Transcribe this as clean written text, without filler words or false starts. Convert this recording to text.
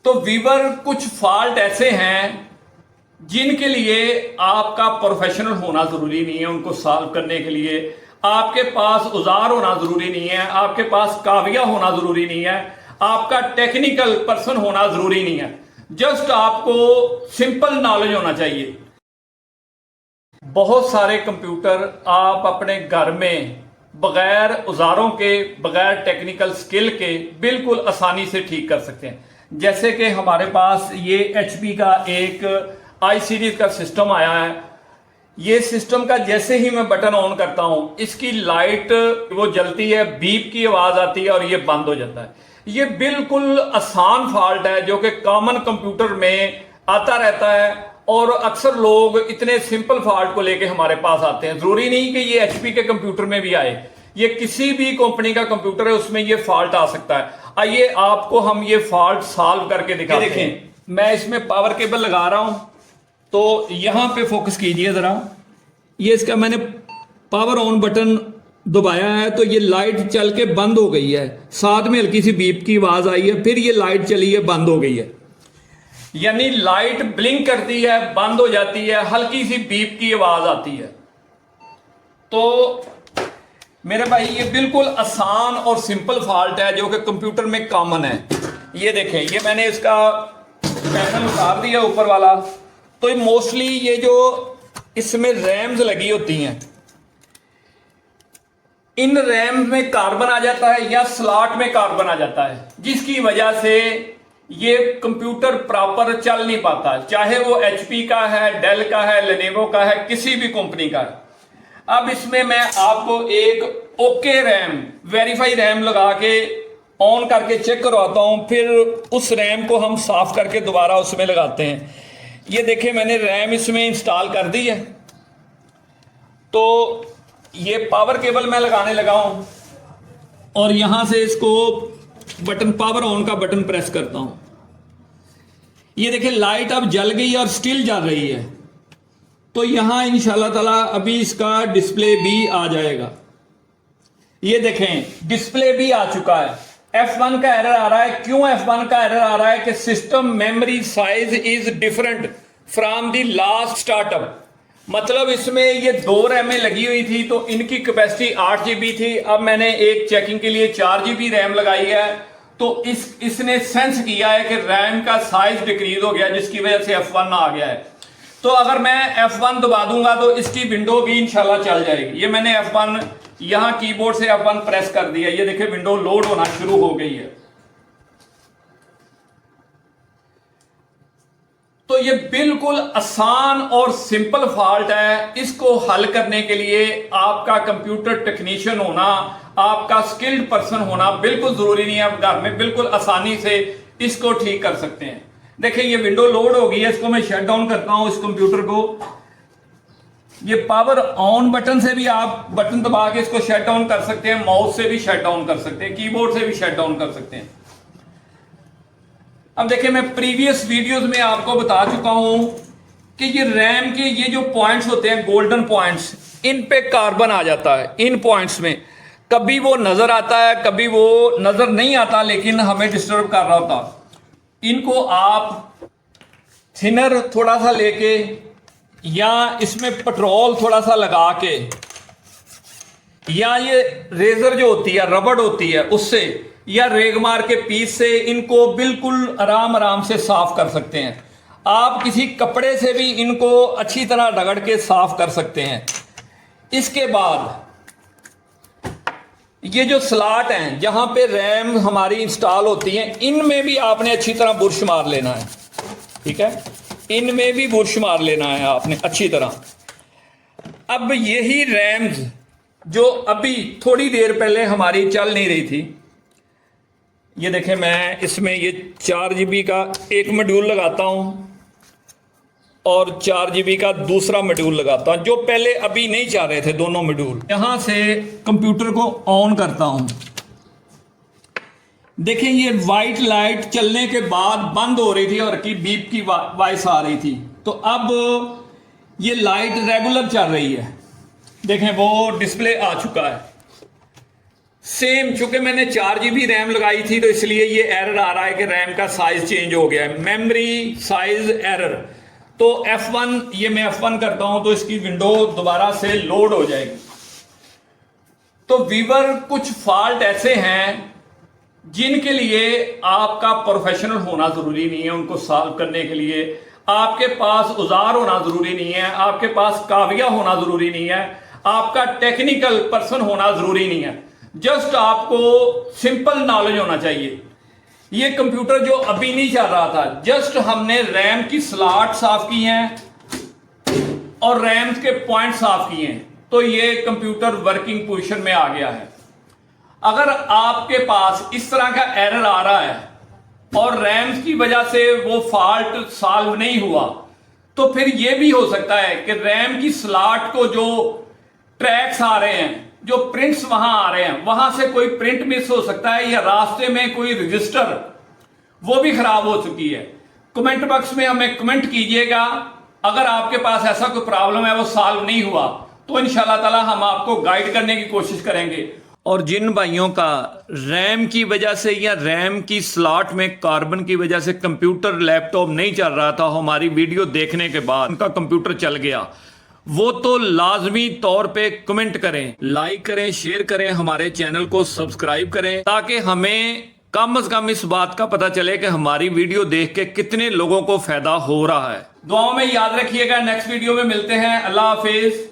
तो वीवर कुछ फॉल्ट ऐसे हैं जिनके लिए आपका प्रोफेशनल होना जरूरी नहीं है। उनको सॉल्व करने के लिए आपके पास औजार होना जरूरी नहीं है, आपके पास काविया होना जरूरी नहीं है, आपका टेक्निकल पर्सन होना जरूरी नहीं है। जस्ट आपको सिंपल नॉलेज होना चाहिए। बहुत सारे कंप्यूटर आप अपने घर में बगैर औजारों के, बगैर टेक्निकल स्किल के बिल्कुल आसानी से ठीक कर सकते हैं। जैसे कि हमारे पास ये HP का एक आई सीरीज का सिस्टम आया है। ये सिस्टम का जैसे ही मैं बटन ऑन करता हूं, इसकी लाइट वो जलती है, बीप की आवाज आती है और ये बंद हो जाता है। ये बिल्कुल आसान फॉल्ट है जो कि कॉमन कंप्यूटर में आता रहता है और अक्सर लोग इतने सिंपल फॉल्ट को लेके हमारे पास आते हैं। जरूरी नहीं कि ये HP के कंप्यूटर में भी आए, ये किसी भी कंपनी का कंप्यूटर है उसमें ये फॉल्ट आ सकता है। आइए आपको हम ये फॉल्ट सॉल्व करके दिखाते हैं। देखें, मैं इसमें पावर केबल लगा रहा हूं, तो यहां पे फोकस कीजिए जरा। ये इसका मैंने पावर ऑन बटन दबाया है तो ये लाइट चल के बंद हो गई है, साथ में हल्की सी बीप की आवाज आई है, फिर ये लाइट चली है, बंद हो गई है। यानी लाइट ब्लिंक करती है, बंद हो जाती है, हल्की सी बीप की आवाज आती है। तो मेरे भाई ये बिल्कुल आसान और सिंपल फॉल्ट है जो कि कंप्यूटर में कॉमन है। ये देखें, ये मैंने इसका पैनल उतार दिया ऊपर वाला। तो मोस्टली ये जो इसमें रैम्स लगी होती हैं, इन रैम में कार्बन आ जाता है या स्लॉट में कार्बन आ जाता है, जिसकी वजह से ये कंप्यूटर प्रॉपर चल नहीं पाता, चाहे वो HP का है, डेल का है, लेनोवो का है, किसी भी कंपनी का है। अब इसमें मैं आपको एक ओके रैम, वेरीफाई रैम लगा के ऑन करके चेक करवाता हूं, फिर उस रैम को हम साफ करके दोबारा उसमें लगाते हैं। ये देखें, मैंने रैम इसमें इंस्टॉल कर दी है। तो ये पावर केबल मैं लगाने लगा हूं और यहां से इसको बटन, पावर ऑन का बटन प्रेस करता हूं। ये देखें, लाइट अब जल गई और स्टिल जल रही है। तो यहां इंशाल्लाह ताला अभी इसका डिस्प्ले भी आ जाएगा। ये देखें, डिस्प्ले भी आ चुका है। F1 का एरर आ रहा है। क्यों F1 का एरर आ रहा है? कि system memory size is different from the last startup. मतलब इसमें ये 2 रैमें लगी हुई थी तो इनकी कैपेसिटी 8 GB थी। अब मैंने एक चेकिंग के लिए 4 GB रैम लगाई है, तो इसने सेंस किया है कि रैम का साइज डिक्रीज हो गया, जिसकी वजह से F1 आ गया है। तो अगर मैं F1 दबा दूंगा तो इसकी विंडो भी इंशाल्लाह चल जाएगी। ये मैंने F1 यहां कीबोर्ड से F1 प्रेस कर दिया। ये देखिए, विंडो लोड होना शुरू हो गई है। तो ये बिल्कुल आसान और सिंपल फॉल्ट है। इसको हल करने के लिए आपका कंप्यूटर टेक्नीशियन होना, आपका स्किल्ड पर्सन होना बिल्कुल जरूरी नहीं है। आप घर में बिल्कुल आसानी से इसको ठीक कर सकते हैं। देखिए, ये विंडो लोड हो गई है। इसको मैं शट डाउन करता हूं, इस कंप्यूटर को। ये पावर ऑन बटन से भी आप बटन दबा के इसको शट डाउन कर सकते हैं, माउस से भी शट डाउन कर सकते हैं, कीबोर्ड से भी शट डाउन कर सकते हैं। अब देखिए, मैं प्रीवियस वीडियोस में आपको बता चुका हूं कि ये रैम के ये जो पॉइंट्स होते हैं, गोल्डन पॉइंट्स, इन पे कार्बन आ जाता है। इन पॉइंट्स में कभी वो नजर आता है, कभी वो नजर नहीं आता, लेकिन हमें डिस्टर्ब कर रहा होता। इनको आप थिनर थोड़ा सा लेके या इसमें पेट्रोल थोड़ा सा लगा के, या ये रेजर जो होती है, रबड़ होती है, उससे या रेगमार के पीस से इनको बिल्कुल आराम आराम से साफ कर सकते हैं। आप किसी कपड़े से भी इनको अच्छी तरह रगड़ के साफ कर सकते हैं। इसके बाद ये जो स्लॉट हैं जहां पे रैम हमारी इंस्टॉल होती हैं, इनमें भी आपने अच्छी तरह बुरश मार लेना है। ठीक है, इनमें भी बुरश मार लेना है आपने अच्छी तरह। अब यही रैम्स जो अभी थोड़ी देर पहले हमारी चल नहीं रही थी, ये देखें, मैं इसमें ये 4 GB का एक मॉड्यूल लगाता हूं और 4 GB का दूसरा मॉड्यूल लगाता हूं, जो पहले अभी नहीं चल रहे थे दोनों मॉड्यूल। यहां से कंप्यूटर को ऑन करता हूं। देखें, ये वाइट लाइट चलने के बाद बंद हो रही थी और की बीप की वॉइस आ रही थी। तो अब ये लाइट रेगुलर चल रही है। देखें, वो डिस्प्ले आ चुका है। सेम, चूंकि मैंने 4 GB रैम लगाई थी तो इसलिए ये एरर आ रहा है कि रैम का साइज चेंज हो गया है, मेमोरी साइज एरर। तो F1, ये मैं F1 करता हूं तो इसकी विंडो दोबारा से लोड हो जाएगी। तो व्यूअर, कुछ फॉल्ट ऐसे हैं जिनके लिए आपका प्रोफेशनल होना जरूरी नहीं है। उनको सॉल्व करने के लिए आपके पास औजार होना जरूरी नहीं है, आपके पास काविया होना जरूरी नहीं है, आपका टेक्निकल पर्सन होना जरूरी नहीं है। जस्ट आपको सिंपल नॉलेज होना चाहिए। ये कंप्यूटर जो अभी नहीं चल रहा था, जस्ट हमने रैम की स्लॉट साफ की हैं और रैम के पॉइंट साफ किए हैं, तो ये कंप्यूटर वर्किंग पोजीशन में आ गया है। अगर आपके पास इस तरह का एरर आ रहा है और रैम की वजह से वो फॉल्ट सॉल्व नहीं हुआ, तो फिर ये भी हो सकता है कि रैम की स्लॉट को जो ट्रैक्स आ रहे हैं, जो प्रिंट्स वहां आ रहे हैं, वहां से कोई प्रिंट मिस हो सकता है, या रास्ते में कोई रजिस्टर वो भी खराब हो चुकी है। कमेंट बॉक्स में हमें कमेंट कीजिएगा। अगर आपके पास ऐसा कोई प्रॉब्लम है वो सॉल्व नहीं हुआ, तो इंशाल्लाह ताला हम आपको गाइड करने की कोशिश करेंगे। और जिन भाइयों का रैम की वजह से या रैम की स्लॉट में कार्बन की वजह से कंप्यूटर लैपटॉप नहीं चल रहा था, हमारी वीडियो देखने के बाद उनका कंप्यूटर चल गया, वो तो लाजमी तौर पे कमेंट करें, लाइक करें, शेयर करें, हमारे चैनल को सब्सक्राइब करें, ताकि हमें कम से कम इस बात का पता चले कि हमारी वीडियो देख के कितने लोगों को फायदा हो रहा है। दुआओं में याद रखिएगा। नेक्स्ट वीडियो में मिलते हैं। अल्लाह हाफिज।